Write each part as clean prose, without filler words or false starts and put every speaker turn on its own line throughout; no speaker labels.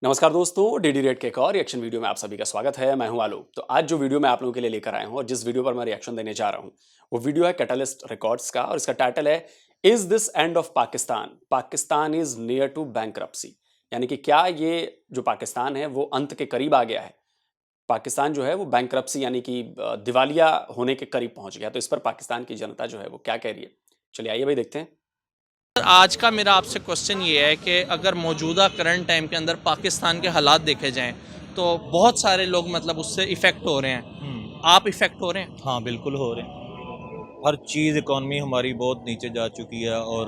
नमस्कार दोस्तों, DD rate के एक और रिएक्शन वीडियो में आप सभी का स्वागत है। मैं हूं आलोक। तो आज जो वीडियो मैं आप लोगों के लिए लेकर आया हूं और जिस वीडियो पर मैं रिएक्शन देने जा रहा हूं वो वीडियो है कैटलिस्ट रिकॉर्ड्स का और इसका टाइटल है is this end of Pakistan, Pakistan is near to bankruptcy. यानी कि क्या ये जो पाकिस्तान है वो अंत के करीब आ गया है। पाकिस्तान जो है वो बैंक्रप्सी यानी कि दिवालिया होने के करीब पहुंच गया। तो इस पर पाकिस्तान की जनता जो है वो क्या कह रही है, चलिए आइए भाई देखते हैं।
आज का मेरा आपसे क्वेश्चन ये है कि अगर मौजूदा करंट टाइम के अंदर पाकिस्तान के हालात देखे जाएं तो बहुत सारे लोग मतलब उससे इफ़ेक्ट हो रहे हैं। आप इफ़ेक्ट हो रहे हैं?
हाँ, बिल्कुल हो रहे हैं। हर चीज़ इकॉनमी हमारी बहुत नीचे जा चुकी है और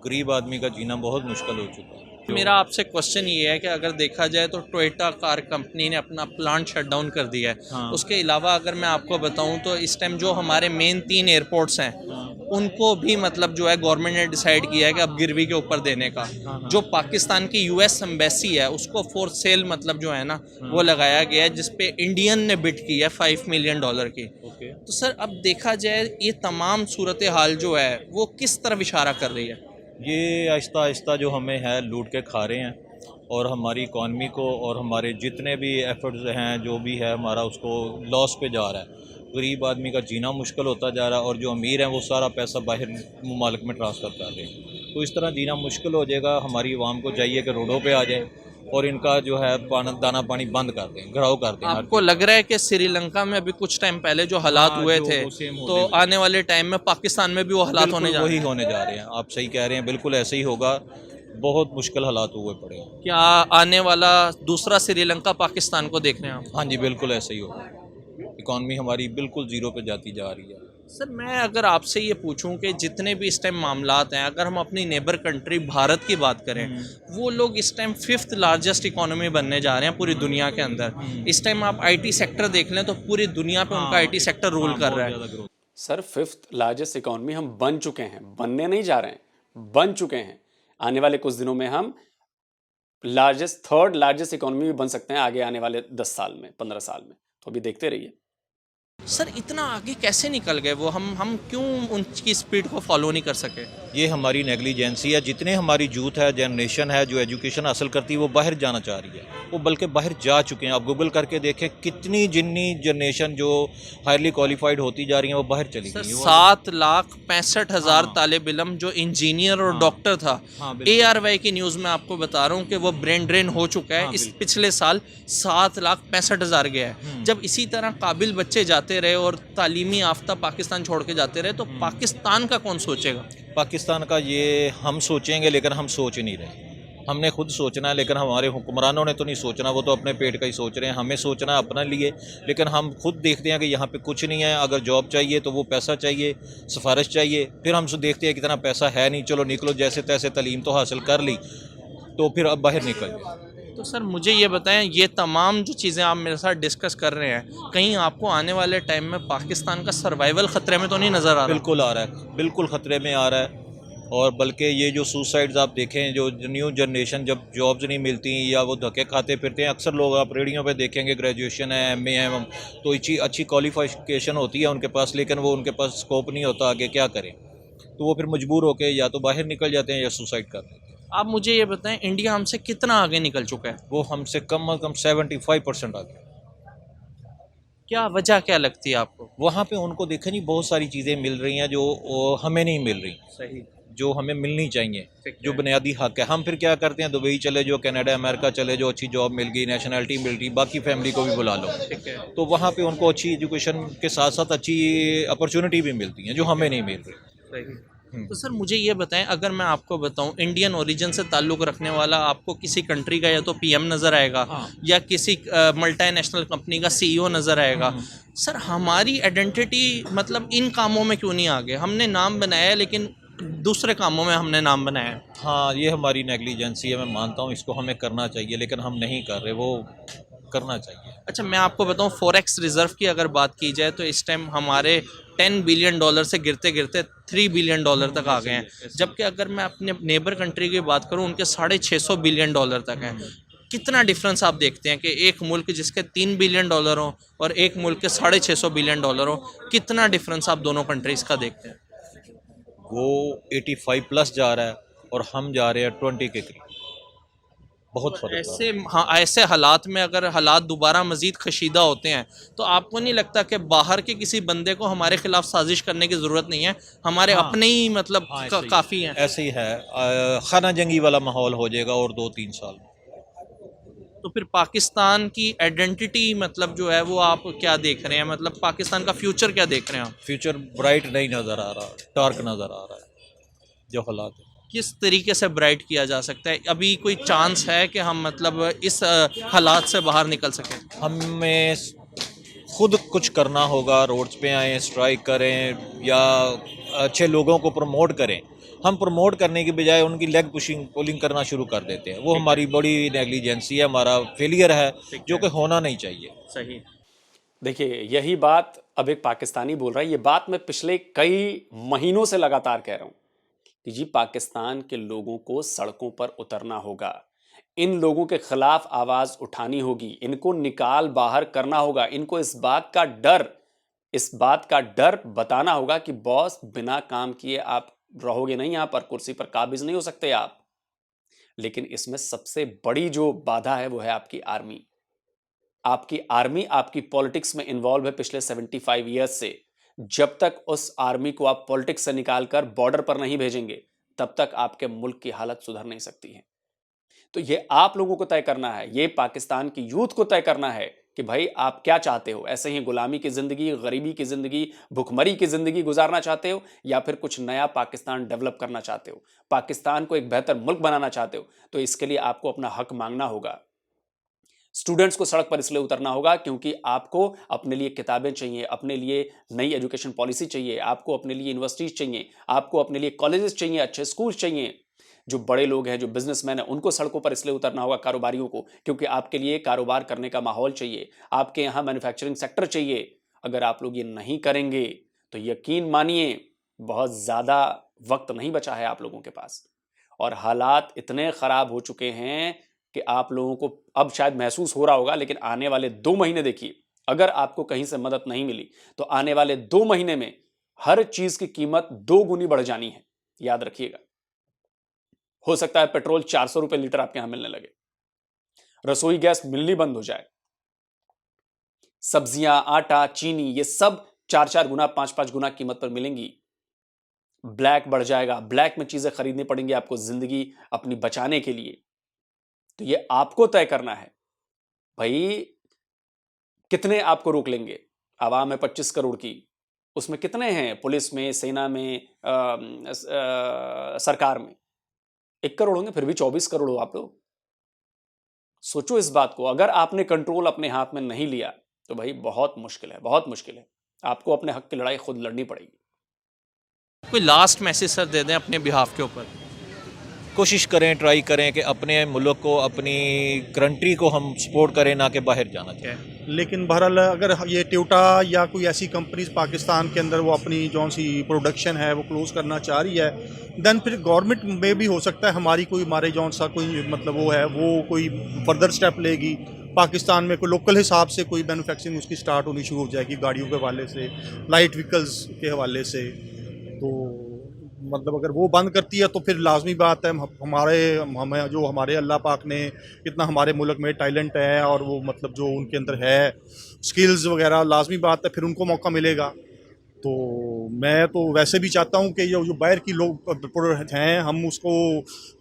गरीब आदमी का जीना बहुत मुश्किल हो चुका है।
मेरा आपसे क्वेश्चन ये है कि अगर देखा जाए तो टोयोटा कार कंपनी ने अपना प्लांट शट डाउन कर दिया है।
हाँ।
उसके अलावा अगर मैं आपको बताऊं तो इस टाइम जो हमारे मेन 3 एयरपोर्ट्स हैं उनको भी मतलब जो है गवर्नमेंट ने डिसाइड किया है कि अब गिरवी के ऊपर देने का। जो पाकिस्तान की यूएस एम्बेसी है उसको फॉर सेल मतलब जो है ना वो लगाया गया है, जिसपे इंडियन ने बिड की है $5 मिलियन की। तो सर अब देखा जाए ये तमाम सूरत हाल जो है वो किस तरफ इशारा कर रही है?
ये आहिस्ता आहिस्ता जो हमें है लूट के खा रहे हैं और हमारी इकॉनमी को और हमारे जितने भी एफर्ट्स हैं जो भी है हमारा उसको लॉस पे जा रहा है। गरीब आदमी का जीना मुश्किल होता जा रहा है और जो अमीर हैं वो सारा पैसा बाहर ममालिक में ट्रांसफ़र कर रहे हैं। तो इस तरह जीना मुश्किल हो जाएगा। हमारी आवाम को चाहिए कि रोडों पे आ जाए और इनका जो है दाना पानी बंद कर दें, घराव कर दें।
आपको लग रहा है कि श्रीलंका में अभी कुछ टाइम पहले जो हालात हुए थे तो आने वाले टाइम में पाकिस्तान में भी वो हालात होने जा रहे
वही
हैं?
होने जा रहे हैं। आप सही कह रहे हैं, बिल्कुल ऐसे ही होगा। बहुत मुश्किल हालात हुए पड़े हैं।
क्या आने वाला दूसरा श्रीलंका पाकिस्तान को देख रहे हैं आप?
हाँ जी, बिल्कुल ऐसे ही होगा। इकॉनमी हमारी बिल्कुल ज़ीरो पे जाती जा रही है।
सर मैं अगर आपसे ये पूछूं कि जितने भी इस टाइम मामलात हैं, अगर हम अपनी नेबर कंट्री भारत की बात करें, वो लोग इस टाइम 5th लार्जेस्ट इकोनॉमी बनने जा रहे हैं पूरी दुनिया के अंदर। इस टाइम आप आईटी सेक्टर देख लें तो पूरी दुनिया पे उनका आईटी सेक्टर रूल कर रहा है।
सर फिफ्थ लार्जेस्ट इकोनॉमी हम बन चुके हैं, बनने नहीं जा रहे हैं, बन चुके हैं। आने वाले कुछ दिनों में हम थर्ड लार्जेस्ट इकोनॉमी भी बन सकते हैं आगे आने वाले 10 साल में, 15 साल में। तो अभी देखते रहिए।
सर इतना आगे कैसे निकल गए वो? हम क्यों उनकी स्पीड को फॉलो नहीं कर सके?
ये हमारी नेगलिजेंसी है। जितने हमारी यूथ है, जनरेशन है जो एजुकेशन हासिल करती है वो बाहर जाना चाह रही है, वो बल्कि बाहर जा चुके हैं। आप गूगल करके देखें कितनी जितनी जनरेशन जो हाईली क्वालिफाइड होती जा रही है वो बाहर चली गई।
7,65,000 तालिब इलम जो इंजीनियर और डॉक्टर था, ARY की न्यूज़ में आपको बता रहा हूँ कि वो ब्रेन ड्रेन हो चुका है। इस पिछले साल 7,65,000 गया है। जब इसी तरह काबिल बच्चे जाते रहे और तालीमी याफ्ता पाकिस्तान छोड़ के जाते रहे तो पाकिस्तान का कौन सोचेगा?
पाकिस्तान का ये हम सोचेंगे लेकिन हम सोच नहीं रहे। हमने खुद सोचना है लेकिन हमारे हुक्मरानों ने तो नहीं सोचना। वो तो अपने पेट का ही सोच रहे हैं। हमें सोचना है अपने लिए, लेकिन हम खुद देखते हैं कि यहाँ पे कुछ नहीं है। अगर जॉब चाहिए तो वो पैसा चाहिए, सिफारिश चाहिए। फिर हम देखते हैं कितना पैसा है नहीं, चलो निकलो जैसे तैसे तालीम तो हासिल कर ली तो फिर अब बाहर निकल जाए।
तो सर मुझे ये बताएं, ये तमाम जो चीज़ें आप मेरे साथ डिस्कस कर रहे हैं, कहीं आपको आने वाले टाइम में पाकिस्तान का सर्वाइवल ख़तरे में तो नहीं नज़र आ रहा?
बिल्कुल आ रहा है, बिल्कुल ख़तरे में आ रहा है। और बल्कि ये जो सुसाइड्स आप देखें, जो न्यू जनरेशन जब जॉब्स नहीं मिलती या वो धक्के खाते फिरते हैं, अक्सर लोग आप रेडियो पे देखेंगे ग्रेजुएशन है, MA है, तो अच्छी क्वालिफिकेशन होती है उनके पास, लेकिन वो उनके पास स्कोप नहीं होता आगे क्या करें। तो वो फिर मजबूर होकर या तो बाहर निकल जाते हैं या सुसाइड कर लेते हैं।
आप मुझे ये बताएं, इंडिया हमसे कितना आगे निकल चुका है?
वो हमसे कम अज़ कम 75% आगे।
क्या वजह क्या लगती है आपको?
वहाँ पे उनको देखें नहीं, बहुत सारी चीज़ें मिल रही हैं जो हमें नहीं मिल रही,
सही, जो
जो हमें मिलनी चाहिए, जो बुनियादी हक है। हम फिर क्या करते हैं, दुबई चले जाओ, कनाडा अमेरिका चले जाओ, अच्छी जॉब मिल गई, नेशनलिटी मिल गई, बाकी फैमिली को भी बुला लो,
ठीक है।
तो वहाँ पे उनको अच्छी एजुकेशन के साथ साथ अच्छी अपॉर्चुनिटी भी मिलती हैं जो हमें नहीं मिल रही।
सही। तो सर मुझे ये बताएं, अगर मैं आपको बताऊं इंडियन ओरिजिन से ताल्लुक़ रखने वाला आपको किसी कंट्री का या तो PM नज़र आएगा, या किसी मल्टीनेशनल कंपनी का CEO नज़र आएगा। सर हमारी आइडेंटिटी मतलब इन कामों में क्यों नहीं आ गए? हमने नाम बनाया है लेकिन दूसरे कामों में हमने नाम बनाया है।
हाँ, ये हमारी नेगलिजेंसी है, मैं मानता हूँ। इसको हमें करना चाहिए लेकिन हम नहीं कर रहे, वो करना चाहिए।
अच्छा मैं आपको बताऊं, फॉरेक्स रिजर्व की अगर बात की जाए तो इस टाइम हमारे $10 बिलियन से गिरते गिरते $3 बिलियन तक आ गए हैं, जबकि अगर मैं अपने नेबर कंट्री की बात करूं उनके $650 बिलियन तक हैं। कितना डिफरेंस आप देखते हैं कि एक मुल्क जिसके $3 बिलियन हो और एक मुल्क के $650 बिलियन हो, कितना डिफरेंस आप दोनों कंट्रीज़ का देखते हैं?
वो 85 प्लस जा रहा है और हम जा रहे हैं 20 के करीब। बहुत फर्क
ऐसे हाँ, ऐसे हालात में अगर हालात दोबारा मजीद कशीदा होते हैं तो आपको नहीं लगता कि बाहर के किसी बंदे को हमारे खिलाफ साजिश करने की ज़रूरत नहीं है, हमारे
हाँ,
अपने ही मतलब
हाँ ऐसे ही
काफ़ी हैं?
ऐसे ही है। खाना जंगी वाला माहौल हो जाएगा और 2-3 साल में।
तो फिर पाकिस्तान की आइडेंटिटी मतलब जो है वो आप क्या देख रहे हैं, मतलब पाकिस्तान का फ्यूचर क्या देख रहे हैं आप?
फ्यूचर ब्राइट नहीं नज़र आ रहा, डार्क नज़र आ रहा है जो हालात है।
किस तरीके से ब्राइट किया जा सकता है? अभी कोई चांस है कि हम मतलब इस हालात से बाहर निकल सकें?
हमें खुद कुछ करना होगा, रोड्स पे आएँ, स्ट्राइक करें या अच्छे लोगों को प्रमोट करें। हम प्रमोट करने की बजाय उनकी लेग पुलिंग करना शुरू कर देते हैं। वो हमारी बड़ी नेग्लिजेंसी है, हमारा फेलियर है, जो कि होना नहीं चाहिए।
सही।
देखिए, यही बात अब एक पाकिस्तानी बोल रहा है। ये बात मैं पिछले कई महीनों से लगातार कह रहा हूं कि जी पाकिस्तान के लोगों को सड़कों पर उतरना होगा, इन लोगों के खिलाफ आवाज उठानी होगी, इनको निकाल बाहर करना होगा, इनको इस बात का डर बताना होगा कि बॉस बिना काम किए आप रहोगे नहीं, यहां पर कुर्सी पर काबिज नहीं हो सकते आप। लेकिन इसमें सबसे बड़ी जो बाधा है वो है आपकी आर्मी। आपकी आर्मी आपकी पॉलिटिक्स में इन्वॉल्व है पिछले 75 ईयर्स से। जब तक उस आर्मी को आप पॉलिटिक्स से निकालकर बॉर्डर पर नहीं भेजेंगे, तब तक आपके मुल्क की हालत सुधर नहीं सकती है। तो ये आप लोगों को तय करना है, ये पाकिस्तान की यूथ को तय करना है कि भाई आप क्या चाहते हो। ऐसे ही गुलामी की जिंदगी, गरीबी की जिंदगी, भुखमरी की जिंदगी गुजारना चाहते हो, या फिर कुछ नया पाकिस्तान डेवलप करना चाहते हो, पाकिस्तान को एक बेहतर मुल्क बनाना चाहते हो। तो इसके लिए आपको अपना हक मांगना होगा। स्टूडेंट्स को सड़क पर इसलिए उतरना होगा क्योंकि आपको अपने लिए किताबें चाहिए, अपने लिए नई एजुकेशन पॉलिसी चाहिए, आपको अपने लिए यूनिवर्सिटीज चाहिए, आपको अपने लिए कॉलेजेस चाहिए, अच्छे स्कूल चाहिए। जो बड़े लोग हैं, जो बिजनेसमैन हैं, उनको सड़कों पर इसलिए उतरना होगा, कारोबारियों को, क्योंकि आपके लिए कारोबार करने का माहौल चाहिए, आपके यहाँ मैन्युफैक्चरिंग सेक्टर चाहिए। अगर आप लोग ये नहीं करेंगे तो यकीन मानिए बहुत ज़्यादा वक्त नहीं बचा है आप लोगों के पास, और हालात इतने ख़राब हो चुके हैं कि आप लोगों को अब शायद महसूस हो रहा होगा, लेकिन आने वाले 2 महीने देखिए, अगर आपको कहीं से मदद नहीं मिली तो आने वाले 2 महीने में हर चीज की कीमत 2 गुनी बढ़ जानी है, याद रखिएगा। हो सकता है पेट्रोल 400 रुपए लीटर आपके यहां मिलने लगे, रसोई गैस मिलनी बंद हो जाए, सब्जियां, आटा, चीनी, ये सब 4-4 गुना, 5-5 गुना कीमत पर मिलेंगी। ब्लैक बढ़ जाएगा, ब्लैक में चीजें खरीदनी पड़ेंगी आपको जिंदगी अपनी बचाने के लिए। तो ये आपको तय करना है भाई, कितने आपको रोक लेंगे। आवाम है 25 करोड़ की, उसमें कितने हैं पुलिस में, सेना में, सरकार में? 1 करोड़ होंगे, फिर भी 24 करोड़ हो आप लोग। सोचो इस बात को, अगर आपने कंट्रोल अपने हाथ में नहीं लिया तो भाई बहुत मुश्किल है, बहुत मुश्किल है। आपको अपने हक की लड़ाई खुद लड़नी पड़ेगी।
कोई लास्ट मैसेज सर दे दें अपने बिहाफ के ऊपर?
कोशिश करें, ट्राई करें कि अपने मुल्क को, अपनी कंट्री को हम सपोर्ट करें, ना कि बाहर जाना चाहिए।
लेकिन बहरहाल अगर ये टोयोटा या कोई ऐसी कंपनीज पाकिस्तान के अंदर वो अपनी जो सी प्रोडक्शन है वो क्लोज़ करना चाह रही है, दैन फिर गवर्नमेंट में भी हो सकता है हमारी कोई हमारे जौन सा कोई मतलब वो है वो कोई फर्दर स्टेप लेगी। पाकिस्तान में कोई लोकल हिसाब से कोई मैन्युफैक्चरिंग उसकी स्टार्ट होनी शुरू हो जाएगी, गाड़ियों के हवाले से, लाइट व्हीकल्स के हवाले से। तो मतलब अगर वो बंद करती है तो फिर लाजमी बात है हमें जो हमारे अल्लाह पाक ने इतना हमारे मुल्क में टैलेंट है और वो मतलब जो उनके अंदर है स्किल्स वगैरह, लाजमी बात है फिर उनको मौका मिलेगा। तो मैं तो वैसे भी चाहता हूँ कि जो बाहर की लोग हैं हम उसको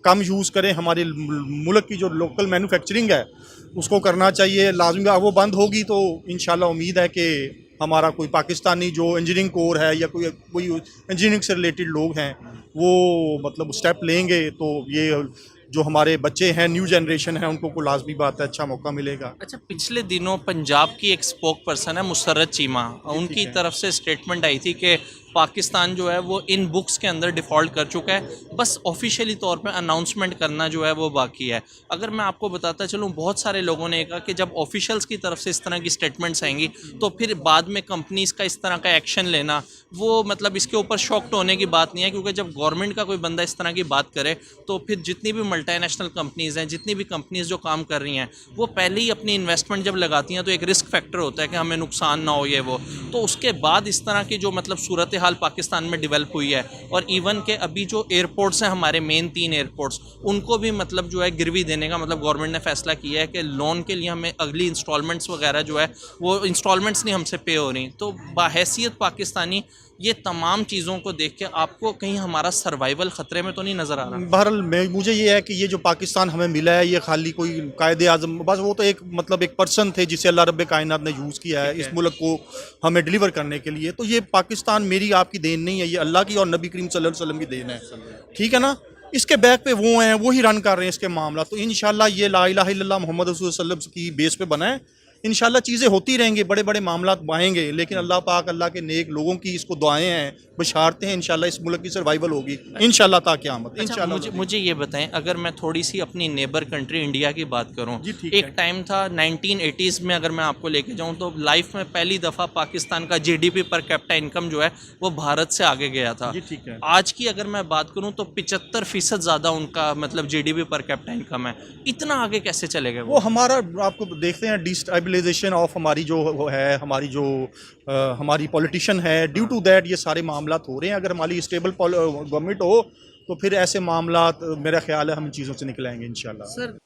कम यूज़ करें, हमारे मुल्क की जो लोकल मैन्युफैक्चरिंग है उसको करना चाहिए। लाजमी वो बंद होगी तो इंशाल्लाह उम्मीद है कि हमारा कोई पाकिस्तानी जो इंजीनियरिंग कोर है या कोई इंजीनियरिंग से रिलेटेड लोग हैं वो मतलब स्टेप लेंगे, तो ये जो हमारे बच्चे हैं, न्यू जनरेशन है, उनको को लाजमी बात है अच्छा मौका मिलेगा।
अच्छा, पिछले दिनों पंजाब की एक स्पोक पर्सन है मुसर्रत चीमा, उनकी तरफ से स्टेटमेंट आई थी कि पाकिस्तान जो है वो इन बुक्स के अंदर डिफ़ॉल्ट कर चुका है, बस ऑफिशियली तौर पे अनाउंसमेंट करना जो है वो बाकी है। अगर मैं आपको बताता चलूँ, बहुत सारे लोगों ने कहा कि जब ऑफिशियल्स की तरफ से इस तरह की स्टेटमेंट्स आएंगी तो फिर बाद में कंपनीज़ का इस तरह का एक्शन लेना वो मतलब इसके ऊपर शॉक्ड होने की बात नहीं है, क्योंकि जब गवर्नमेंट का कोई बंदा इस तरह की बात करे तो फिर जितनी भी मल्टीनेशनल कंपनीज़ हैं, जितनी भी कंपनीज़ जो काम कर रही हैं, वो पहले ही अपनी इन्वेस्टमेंट जब लगाती हैं तो एक रिस्क फैक्टर होता है कि हमें नुकसान ना हो ये वो, तो उसके बाद इस तरह की जो मतलब सूरत हाल पाकिस्तान में डेवलप हुई है, और इवन के अभी जो एयरपोर्ट्स हैं हमारे मेन 3 एयरपोर्ट्स, उनको भी मतलब जो है गिरवी देने का मतलब गवर्नमेंट ने फैसला किया है कि लोन के लिए हमें अगली इंस्टॉलमेंट्स वगैरह जो है वो इंस्टॉलमेंट्स नहीं हमसे पे हो रही। तो बाहैसियत पाकिस्तानी ये तमाम चीज़ों को देख के आपको कहीं हमारा सर्वाइवल ख़तरे में तो नहीं नज़र आ रहा?
बहरहाल मुझे ये है कि ये जो पाकिस्तान हमें मिला है ये खाली कोई कायदे आज़म, बस वो तो एक मतलब एक पर्सन थे जिसे अल्लाह रब्बे कायनात ने यूज़ किया है इस मुल्क को हमें डिलीवर करने के लिए। तो ये पाकिस्तान मेरी आपकी देन नहीं है, ये अल्लाह की और नबी करीम सल्लल्लाहु अलैहि वसल्लम की देन है, ठीक है ना। इसके बैक पे वो हैं, वही रन कर रहे हैं इसके मामला। तो इंशाल्लाह ये ला इलाहा इल्लल्लाह मोहम्मद रसूल सल्लल्लाहु अलैहि वसल्लम की बेस पे बना है, इंशाल्लाह चीज़ें होती रहेंगी, बड़े बड़े मामला आएंगे, लेकिन अल्लाह पाक अल्लाह के नेक लोगों की इसको दुआएं हैं, बशारते हैं, इंशाल्लाह इस मुल्क की सर्वाइवल होगी इंशाल्लाह ता क़यामत।
अच्छा,
इंशाल्लाह
मुझे ये बताएं, अगर मैं थोड़ी सी अपनी नेबर कंट्री इंडिया की बात करूं,
जी, ठीक
एक
है।
टाइम था 1980s में, अगर मैं आपको लेके जाऊं तो लाइफ में पहली दफ़ा पाकिस्तान का जीडीपी पर कैपिटा इनकम जो है वो भारत से आगे गया था।
जी, ठीक है।
आज की अगर मैं बात करूं तो 75% ज़्यादा उनका मतलब जीडीपी पर कैपिटा इनकम है। इतना आगे कैसे चले गए
वो हमारा आपको देखते हैं डिस्टेबलाइजेशन ऑफ हमारी जो वो है, हमारी जो हमारी पॉलिटिशियन है, ड्यू टू दैट ये सारे मामलात हो रहे हैं। अगर हमारी स्टेबल गवर्नमेंट हो तो फिर ऐसे मामलात मेरा ख्याल है हम इन चीज़ों से निकलेंगे इंशाल्लाह।
सर?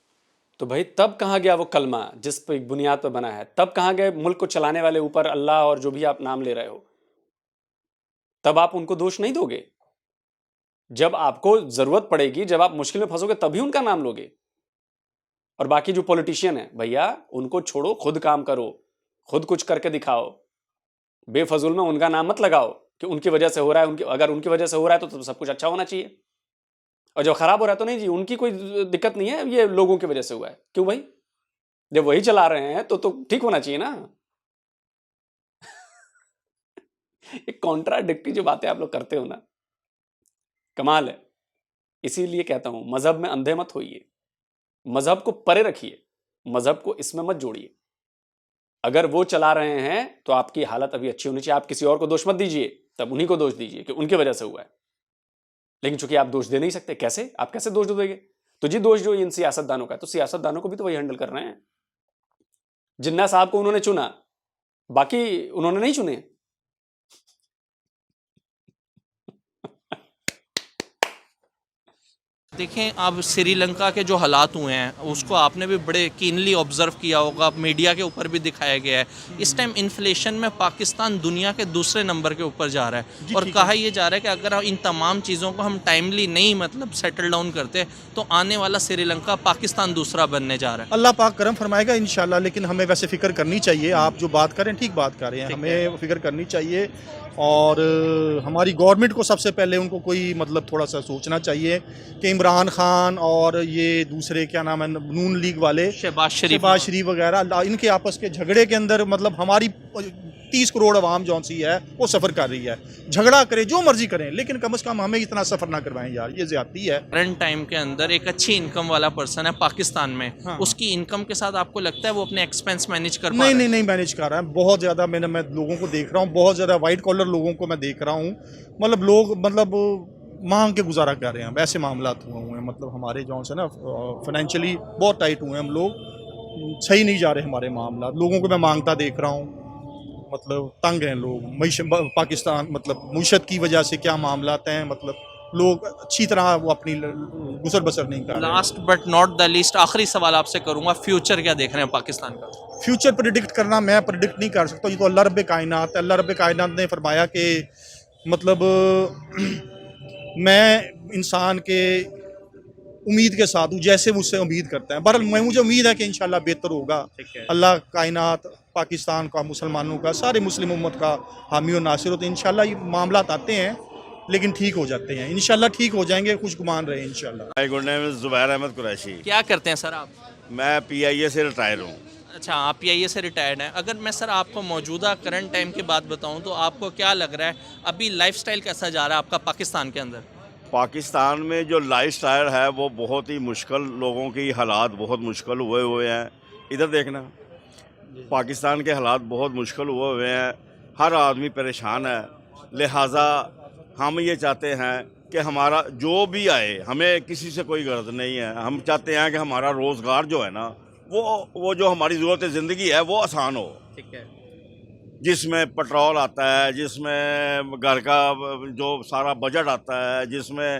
तो भाई तब कहाँ गया वो कलमा जिस पे एक बुनियाद पर बना है? तब कहाँ गए मुल्क को चलाने वाले ऊपर अल्लाह और जो भी आप नाम ले रहे हो? तब आप उनको दोष नहीं दोगे? जब आपको जरूरत पड़ेगी, जब आप मुश्किल में फंसोगे तभी उनका नाम लोगे। और बाकी जो पॉलिटिशियन है भैया उनको छोड़ो, खुद काम करो, खुद कुछ करके दिखाओ, बेफजूल में उनका नाम मत लगाओ कि उनकी वजह से हो रहा है। अगर उनकी वजह से हो रहा है तो सब कुछ अच्छा होना चाहिए, और जब खराब हो रहा है तो नहीं जी उनकी कोई दिक्कत नहीं है, ये लोगों की वजह से हुआ है। क्यों भाई? जब वही चला रहे हैं तो ठीक होना चाहिए ना। एक कॉन्ट्राडिक्टरी जो बातें आप लोग करते हो ना, कमाल है। इसीलिए कहता हूं मजहब में अंधे मत होइए, मजहब को परे रखिए, मजहब को इसमें मत जोड़िए। अगर वो चला रहे हैं तो आपकी हालत अभी अच्छी होनी चाहिए। आप किसी और को दोष मत दीजिए, तब उन्हीं को दोष दीजिए कि उनकी वजह से हुआ है। लेकिन चूंकि आप दोष दे नहीं सकते, कैसे आप कैसे दोष दोगे? तो जी दोष जो इन सियासतदानों का है, तो सियासतदानों को भी तो वही हैंडल कर रहे हैं। जिन्ना साहब को उन्होंने चुना, बाकी उन्होंने नहीं चुने।
देखें, अब श्रीलंका के जो हालात हुए हैं उसको आपने भी बड़े कीनली ऑब्जर्व किया होगा, मीडिया के ऊपर भी दिखाया गया है। इस टाइम इन्फ्लेशन में पाकिस्तान दुनिया के दूसरे नंबर के ऊपर जा रहा है, और कहा यह जा रहा है कि अगर इन तमाम चीज़ों को हम टाइमली नहीं मतलब सेटल डाउन करते तो आने वाला श्रीलंका पाकिस्तान दूसरा बनने जा रहा है।
अल्लाह पाक करम फरमाएगा इंशाल्लाह, लेकिन हमें वैसे फ़िक्र करनी चाहिए। आप जो बात करें ठीक बात कर रहे हैं, हमें फ़िक्र करनी चाहिए। और हमारी गवर्नमेंट को सबसे पहले उनको कोई मतलब थोड़ा सा सोचना चाहिए कि इमरान खान और ये दूसरे क्या नाम है नून लीग वाले
शहबाज
शरीफ वगैरह, इनके आपस के झगड़े के अंदर मतलब हमारी 30 करोड़ आवाम जौन सी है वो सफ़र कर रही है। झगड़ा करे जो मर्जी करें, लेकिन कम से कम हमें इतना सफ़र ना करवाएं यार, ये ज़्यादती है।
करंट टाइम के अंदर एक अच्छी इनकम वाला पर्सन है पाकिस्तान में,
हाँ।
उसकी इनकम के साथ आपको लगता है वो अपने एक्सपेंस मैनेज कर पा
नहीं
रहा है?
नहीं नहीं मैनेज कर रहा है बहुत ज़्यादा। मैं लोगों को देख रहा हूँ, बहुत ज़्यादा वाइट कॉलर लोगों को मैं देख रहा हूँ, मतलब लोग मतलब मांग के गुजारा कर रहे हैं। वैसे मामला हुए हैं, मतलब हमारे जौन से ना फाइनेंशियली बहुत टाइट हुए हैं हम लोग, सही नहीं जा रहे हमारे मामला। लोगों को मैं मांगता देख रहा हूँ, मतलब तंग हैं लोग। पाकिस्तान मतलब मुशत की वजह से क्या मामला हैं, मतलब लोग अच्छी तरह वो अपनी गुजर बसर नहीं कर रहे।
Last but not the least आखिरी सवाल आपसे करूंगा, फ्यूचर क्या देख रहे हैं पाकिस्तान का?
फ्यूचर प्रिडिक्ट करना मैं प्रिडिक्ट नहीं कर सकता, ये तो अल्लाह रब्बे कायनात है। अल्लाह रब्बे कायनात ने फरमाया कि मतलब मैं इंसान के उम्मीद के साथ हूँ जैसे मुझसे उम्मीद करता है। बहरहाल मुझे उम्मीद है कि इंशाल्लाह बेहतर होगा। अल्लाह कायनात पाकिस्तान का, मुसलमानों का, सारे मुस्लिम उम्मत का हामी और नासिर हो। तो इंशाल्लाह ये मामला आते हैं लेकिन ठीक हो जाते हैं, इंशाल्लाह ठीक हो जाएंगे, खुश गुमान रहे इंशाल्लाह।
My good name is Zubair Ahmad Qureshi.
क्या करते हैं सर आप?
मैं PIA से रिटायर हूँ।
अच्छा, आप PIA से रिटायर्ड हैं। अगर मैं सर आपको मौजूदा करंट टाइम की बात बताऊं तो आपको क्या लग रहा है अभी लाइफस्टाइल कैसा जा रहा है आपका पाकिस्तान के अंदर?
पाकिस्तान में जो लाइफस्टाइल है वो बहुत ही मुश्किल, लोगों की हालात बहुत मुश्किल हुए हैं। इधर देखना, पाकिस्तान के हालात बहुत मुश्किल हुए हैं, हर आदमी परेशान है। लिहाजा हम ये चाहते हैं कि हमारा जो भी आए, हमें किसी से कोई गर्ज नहीं है। हम चाहते हैं कि हमारा रोज़गार जो है ना वो जो हमारी ज़रूरत ज़िंदगी है वो आसान हो।
ठीक है।
जिसमें पेट्रोल आता है, जिसमें घर का जो सारा बजट आता है, जिसमें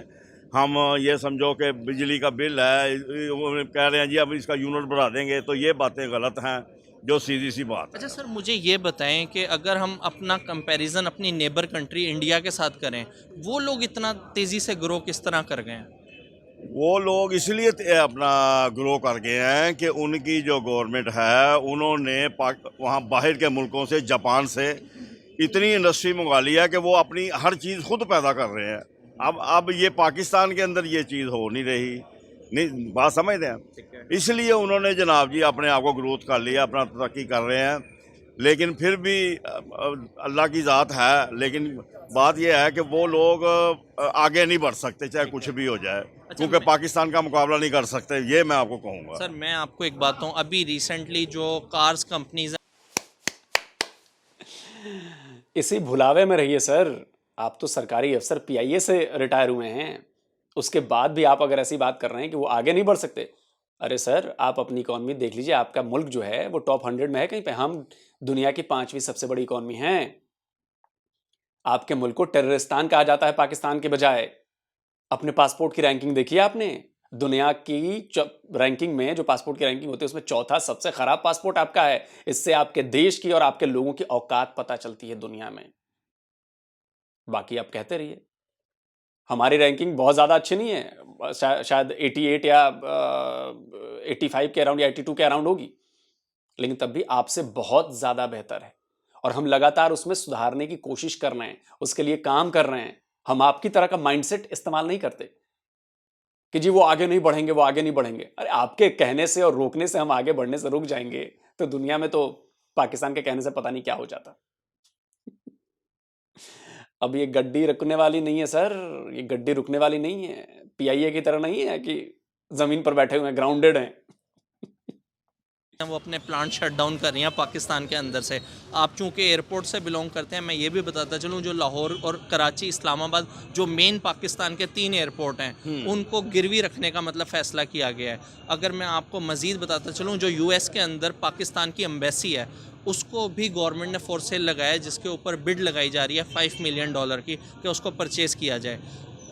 हम ये समझो कि बिजली का बिल है, वो कह रहे हैं जी अब इसका यूनिट बढ़ा देंगे, तो ये बातें गलत हैं, जो सीधी सी बात है।
अच्छा सर, मुझे ये बताएं कि अगर हम अपना कंपैरिजन अपनी नेबर कंट्री इंडिया के साथ करें, वो लोग इतना तेज़ी से ग्रो किस तरह कर गए हैं?
वो लोग इसलिए अपना ग्रो कर गए हैं कि उनकी जो गवर्नमेंट है उन्होंने वहाँ बाहर के मुल्कों से, जापान से इतनी इंडस्ट्री मंगा ली है कि वो अपनी हर चीज़ खुद पैदा कर रहे हैं। अब ये पाकिस्तान के अंदर ये चीज़ हो नहीं रही, नहीं बात समझते हैं, इसलिए उन्होंने जनाब जी अपने आप को ग्रोथ कर लिया, अपना तरक्की कर रहे हैं। लेकिन फिर भी अल्लाह की ज़ात है, लेकिन बात यह है कि वो लोग आगे नहीं बढ़ सकते चाहे कुछ भी हो जाए, क्योंकि पाकिस्तान का मुकाबला नहीं कर सकते, ये मैं आपको कहूँगा।
सर मैं आपको एक बात कहूँ, अभी रिसेंटली जो कार्स कंपनीज
इसी भुलावे में रहिए सर। आप तो सरकारी अफसर पीआईए से रिटायर हुए हैं, उसके बाद भी आप अगर ऐसी बात कर रहे हैं कि वो आगे नहीं बढ़ सकते। अरे सर, आप अपनी इकॉनमी देख लीजिए, आपका मुल्क जो है वो टॉप 100 में है कहीं पे। हम दुनिया की 5वीं सबसे बड़ी इकॉनमी हैं। आपके मुल्क को टेररिस्तान कहा जाता है पाकिस्तान के बजाय। अपने पासपोर्ट की रैंकिंग देखी है आपने? दुनिया की रैंकिंग में, जो पासपोर्ट की रैंकिंग होती है उसमें चौथा सबसे खराब पासपोर्ट आपका है। इससे आपके देश की और आपके लोगों की औकात पता चलती है दुनिया में। बाकी आप कहते रहिए, हमारी रैंकिंग बहुत ज़्यादा अच्छी नहीं है, शायद 88 या 85 के अराउंड या 82 के अराउंड होगी, लेकिन तब भी आपसे बहुत ज़्यादा बेहतर है। और हम लगातार उसमें सुधारने की कोशिश कर रहे हैं, उसके लिए काम कर रहे हैं। हम आपकी तरह का माइंडसेट इस्तेमाल नहीं करते कि जी वो आगे नहीं बढ़ेंगे, वो आगे नहीं बढ़ेंगे। अरे आपके कहने से और रोकने से हम आगे बढ़ने से रुक जाएंगे तो दुनिया में तो पाकिस्तान के कहने से पता नहीं क्या हो जाता। अब ये गड्डी रुकने वाली नहीं है सर, ये गड्डी रुकने वाली नहीं है। पीआईए की तरह नहीं है कि जमीन पर बैठे हुए हैं, ग्राउंडेड हैं।
वो अपने प्लांट शट डाउन कर रही हैं पाकिस्तान के अंदर से। आप चूंकि एयरपोर्ट से बिलोंग करते हैं, मैं ये भी बताता चलूँ, जो लाहौर और कराची, इस्लामाबाद, जो मेन पाकिस्तान के 3 एयरपोर्ट हैं, उनको गिरवी रखने का मतलब फ़ैसला किया गया है। अगर मैं आपको मज़ीद बताता चलूँ, जो यूएस के अंदर पाकिस्तान की एम्बेसी है, उसको भी गवर्नमेंट ने फॉर सेल लगाया है, जिसके ऊपर बिड लगाई जा रही है $5 मिलियन की, कि उसको परचेज़ किया जाए।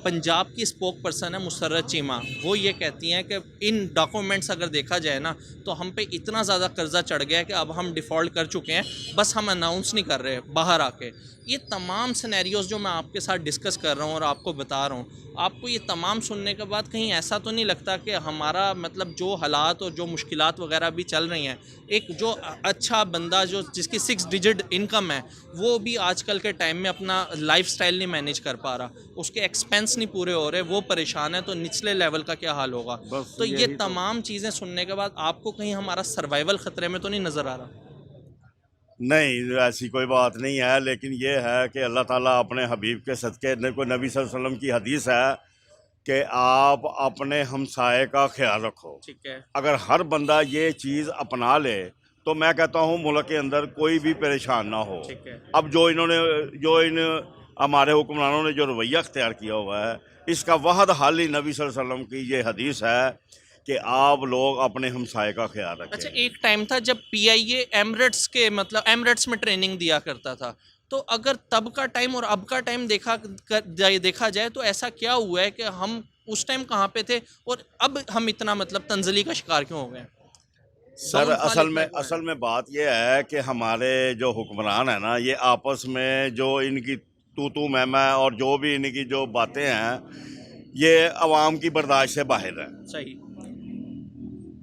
पंजाब की स्पोक पर्सन है मुसर्रत चीमा, वो ये कहती हैं कि इन डॉक्यूमेंट्स अगर देखा जाए ना, तो हम पे इतना ज़्यादा कर्जा चढ़ गया है कि अब हम डिफ़ॉल्ट कर चुके हैं, बस हम अनाउंस नहीं कर रहे बाहर आके। ये तमाम सिनेरियोज़ जो मैं आपके साथ डिस्कस कर रहा हूँ और आपको बता रहा हूँ, आपको ये तमाम सुनने के बाद कहीं ऐसा तो नहीं लगता कि हमारा मतलब जो हालात और जो मुश्किलात वगैरह भी चल रही हैं, एक जो अच्छा बंदा जो जिसकी 6 डिजिट इनकम है, वो भी आजकल के टाइम में अपना लाइफस्टाइल नहीं मैनेज कर पा रहा, उसके एक्सपेंस नहीं पूरे हो रहे, वो परेशान है, तो निचले लेवल का क्या हाल होगा? तो ये तमाम चीज़ें सुनने के बाद आपको कहीं हमारा सर्वाइवल ख़तरे में तो नहीं नज़र आ रहा?
नहीं, ऐसी कोई बात नहीं है, लेकिन ये है कि अल्लाह ताला अपने हबीब के सदक़े, नबी सल्लल्लाहु अलैहि वसल्लम की हदीस है कि आप अपने हमसाये का ख्याल रखो।
ठीक है।
अगर हर बंदा ये चीज़ अपना ले तो मैं कहता हूँ मुल्क के अंदर कोई भी परेशान ना हो।
ठीक है।
अब जो इन हमारे हुक्मरानों ने जो रवैया अख्तियार किया हुआ है, इसका वाहद हाल ही नबी सल्लल्लाहु अलैहि वसल्लम की ये हदीस है कि आप लोग अपने हमसाये का ख्याल रखें।
अच्छा, एक टाइम था जब पीआईए एमिरेट्स के मतलब एमिरेट्स में ट्रेनिंग दिया करता था, तो अगर तब का टाइम और अब का टाइम देखा जाए तो ऐसा क्या हुआ है कि हम उस टाइम कहाँ पे थे और अब हम इतना मतलब तंजली का शिकार क्यों हो गए?
सर असल में बात यह है कि हमारे जो हुक्मरान है ना, ये आपस में जो इनकी तू मैं और जो भी इनकी जो बातें हैं, ये अवाम की बर्दाश्त से बाहर है।
सही।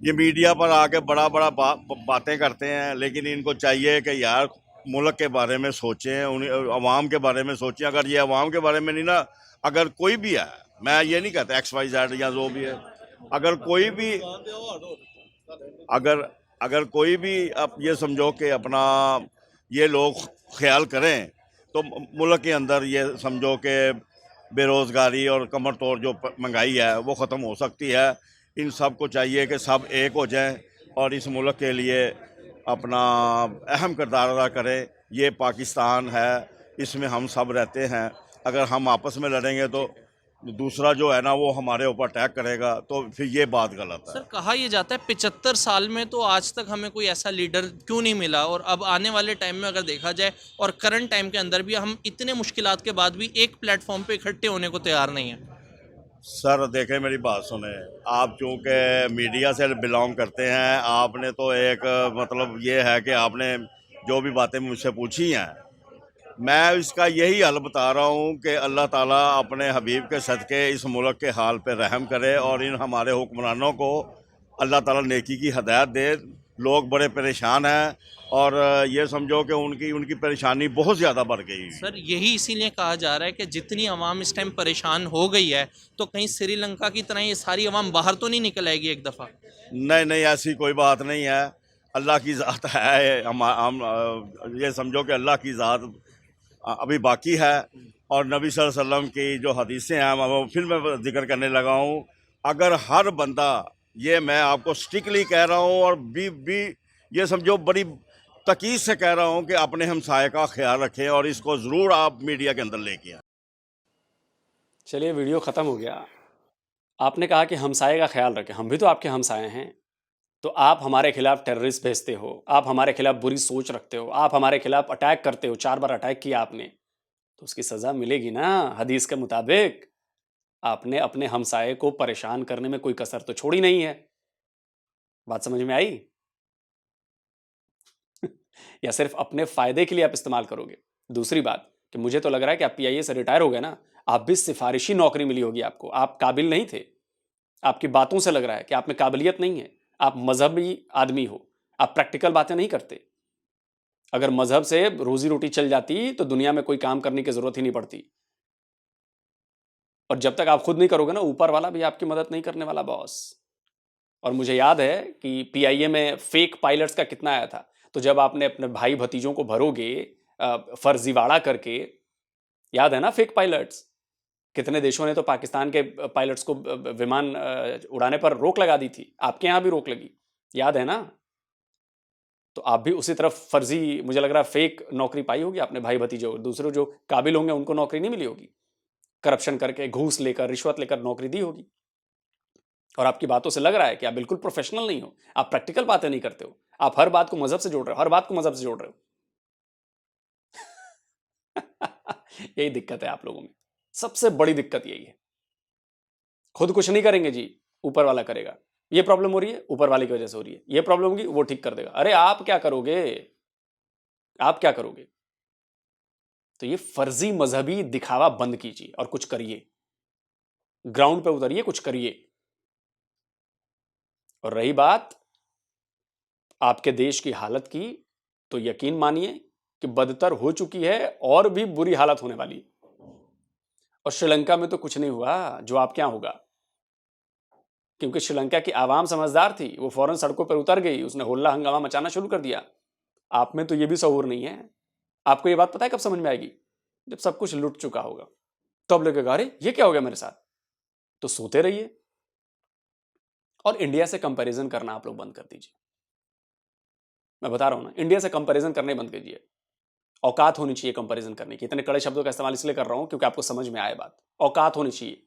ये मीडिया पर आके बड़ा बातें करते हैं, लेकिन इनको चाहिए कि यार मुल्क के बारे में सोचें, अवाम के बारे में सोचें। अगर ये अवाम के बारे में नहीं ना, अगर कोई भी है, मैं ये नहीं कहता XYZ या जो भी है, अगर कोई भी अगर कोई भी आप ये समझो कि अपना ये लोग ख्याल करें तो मुल्क के अंदर ये समझो कि बेरोज़गारी और कमर तोड़ जो महंगाई है वो ख़त्म हो सकती है। इन सब को चाहिए कि सब एक हो जाएं और इस मुल्क के लिए अपना अहम किरदार अदा करें। ये पाकिस्तान है, इसमें हम सब रहते हैं। अगर हम आपस में लड़ेंगे तो दूसरा जो है ना वो हमारे ऊपर अटैक करेगा, तो फिर ये बात गलत है।
सर कहा यह जाता है 75 साल में तो आज तक हमें कोई ऐसा लीडर क्यों नहीं मिला, और अब आने वाले टाइम में अगर देखा जाए और करंट टाइम के अंदर भी हम इतने मुश्किलात के बाद भी एक प्लेटफॉर्म पे इकट्ठे होने को तैयार नहीं है।
सर देखें, मेरी बात सुने। आप चूँकि मीडिया से बिलोंग करते हैं, आपने तो एक मतलब ये है कि आपने जो भी बातें मुझसे पूछी हैं, मैं इसका यही हल बता रहा हूँ कि अल्लाह ताला अपने हबीब के सदक़े इस मुल्क के हाल पे रहम करे और इन हमारे हुक्मरानों को अल्लाह ताला नेकी की हदायत दे। लोग बड़े परेशान हैं और ये समझो कि उनकी उनकी परेशानी बहुत ज़्यादा बढ़ गई।
सर यही इसीलिए कहा जा रहा है कि जितनी आवाम इस टाइम परेशान हो गई है तो कहीं श्रीलंका की तरह ये सारी आवाम बाहर तो नहीं निकल आएगी एक दफ़ा।
नहीं नहीं, ऐसी कोई बात नहीं है। अल्लाह की ज़ात है। हम ये समझो कि अल्लाह की ज़ात अभी बाकी है। और नबी सल्लल्लाहु अलैहि वसल्लम की जो हदीसें हैं वो फिर मैं जिक्र करने लगा हूँ। अगर हर बंदा, ये मैं आपको स्ट्रिक्टली कह रहा हूँ और भी ये समझो बड़ी तकीद से कह रहा हूँ कि अपने हमसाये का ख्याल रखें और इसको ज़रूर आप मीडिया के अंदर लेके आएं।
चलिए वीडियो ख़त्म हो गया। आपने कहा कि हमसाये का ख्याल रखें, हम भी तो आपके हमसाये हैं। तो आप हमारे खिलाफ टेररिस्ट भेजते हो, आप हमारे खिलाफ बुरी सोच रखते हो, आप हमारे खिलाफ अटैक करते हो, 4 बार अटैक किया आपने, तो उसकी सज़ा मिलेगी ना हदीस के मुताबिक। आपने अपने हमसाये को परेशान करने में कोई कसर तो छोड़ी नहीं है। बात समझ में आई? या सिर्फ अपने फायदे के लिए आप इस्तेमाल करोगे? दूसरी बात कि मुझे तो लग रहा है कि आप पीआईए से रिटायर हो गए ना, आप भी सिफारिशी नौकरी मिली होगी आपको, आप काबिल नहीं थे। आपकी बातों से लग रहा है कि आप में काबिलियत नहीं है। आप मजहबी आदमी हो, आप प्रैक्टिकल बातें नहीं करते। अगर मजहब से रोजी रोटी चल जाती तो दुनिया में कोई काम करने की जरूरत ही नहीं पड़ती। और जब तक आप खुद नहीं करोगे ना, ऊपर वाला भी आपकी मदद नहीं करने वाला बॉस। और मुझे याद है कि पीआईए में फेक पायलट्स का कितना आया था। तो जब आपने अपने भाई भतीजों को भरोगे फर्जीवाड़ा करके, याद है ना फेक पायलट्स? कितने देशों ने तो पाकिस्तान के पायलट्स को विमान उड़ाने पर रोक लगा दी थी। आपके यहां भी रोक लगी, याद है ना? तो आप भी उसी तरफ फर्जी, मुझे लग रहा है फेक नौकरी पाई होगी आपने भाई भतीजों। दूसरे जो काबिल होंगे उनको नौकरी नहीं मिली होगी, करप्शन करके, घूस लेकर, रिश्वत लेकर नौकरी दी होगी। और आपकी बातों से लग रहा है कि आप बिल्कुल प्रोफेशनल नहीं हो, आप प्रैक्टिकल बातें नहीं करते हो, आप हर बात को मजहब से जोड़ रहे हो, हर बात को मजहब से जोड़ रहे हो। यही दिक्कत है आप लोगों में, सबसे बड़ी दिक्कत यही है। खुद कुछ नहीं करेंगे जी, ऊपर वाला करेगा। ये प्रॉब्लम हो रही है, ऊपर वाले की वजह से हो रही है। ये प्रॉब्लम होगी, वो ठीक कर देगा। अरे आप क्या करोगे? आप क्या करोगे? तो ये फर्जी मजहबी दिखावा बंद कीजिए और कुछ करिए, ग्राउंड पे उतरिए, कुछ करिए। और रही बात आपके देश की हालत की, तो यकीन मानिए कि बदतर हो चुकी है और भी बुरी हालत होने वाली। और श्रीलंका में तो कुछ नहीं हुआ जो आपके यहां होगा, क्योंकि श्रीलंका की आवाम समझदार थी, वो फौरन सड़कों पर उतर गई, उसने होल्ला हंगामा मचाना शुरू कर दिया। आप में तो ये भी शऊर नहीं है। आपको ये बात पता है कब समझ में आएगी? जब सब कुछ लुट चुका होगा, तब लगेगा अरे ये क्या हो गया मेरे साथ। तो सोते रहिए और इंडिया से कंपैरिजन करना आप लोग बंद कर दीजिए। मैं बता रहा हूं ना, इंडिया से कंपैरिजन करने बंद कीजिए। औकात होनी चाहिए कंपैरिजन करने की। इतने कड़े शब्दों का इस्तेमाल इसलिए कर रहा हूं क्योंकि आपको समझ में आए बात। औकात होनी चाहिए।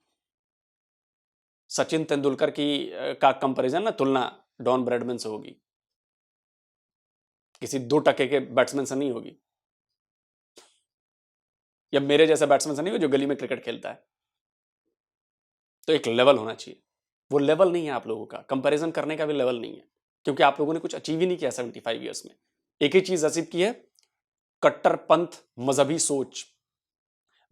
सचिन तेंदुलकर की का कंपैरिजन ना, तुलना डॉन ब्रैडमैन से होगी, किसी 2 टके के बैट्समैन से नहीं होगी, या मेरे जैसा बैट्समैन से नहीं होगी जो गली में क्रिकेट खेलता है। तो एक लेवल होना चाहिए, वो लेवल नहीं है आप लोगों का। कंपैरिजन करने का भी लेवल नहीं है, क्योंकि आप लोगों ने कुछ अचीव ही नहीं किया 75 ईयर्स में। एक ही चीज अचीव की है, कट्टरपंथ मजहबी सोच,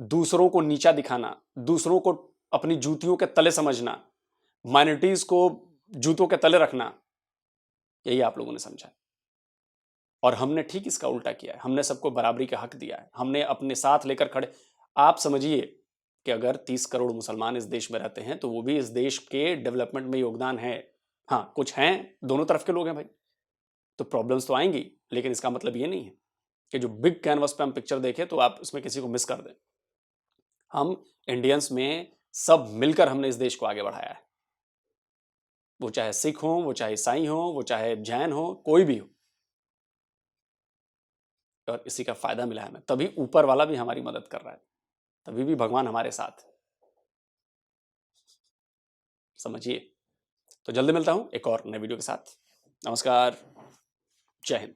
दूसरों को नीचा दिखाना, दूसरों को अपनी जूतियों के तले समझना, माइनॉरिटीज को जूतों के तले रखना, यही आप लोगों ने समझा है। और हमने ठीक इसका उल्टा किया है। हमने सबको बराबरी का हक दिया है, हमने अपने साथ लेकर खड़े। आप समझिए कि अगर 30 करोड़ मुसलमान इस देश में रहते हैं तो वो भी इस देश के डेवलपमेंट में योगदान है। हाँ, कुछ हैं, दोनों तरफ के लोग हैं भाई, तो प्रॉब्लम्स तो आएंगी, लेकिन इसका मतलब ये नहीं है कि जो बिग कैनवस पे हम पिक्चर देखें तो आप उसमें किसी को मिस कर दें। हम इंडियंस में सब मिलकर हमने इस देश को आगे बढ़ाया है, वो चाहे सिख हो, वो चाहे ईसाई हो, वो चाहे जैन हो, कोई भी हो। और इसी का फायदा मिला है हमें, तभी ऊपर वाला भी हमारी मदद कर रहा है, तभी भी भगवान हमारे साथ है। समझिए। तो जल्दी मिलता हूं एक और नए वीडियो के साथ। नमस्कार, जय हिंद।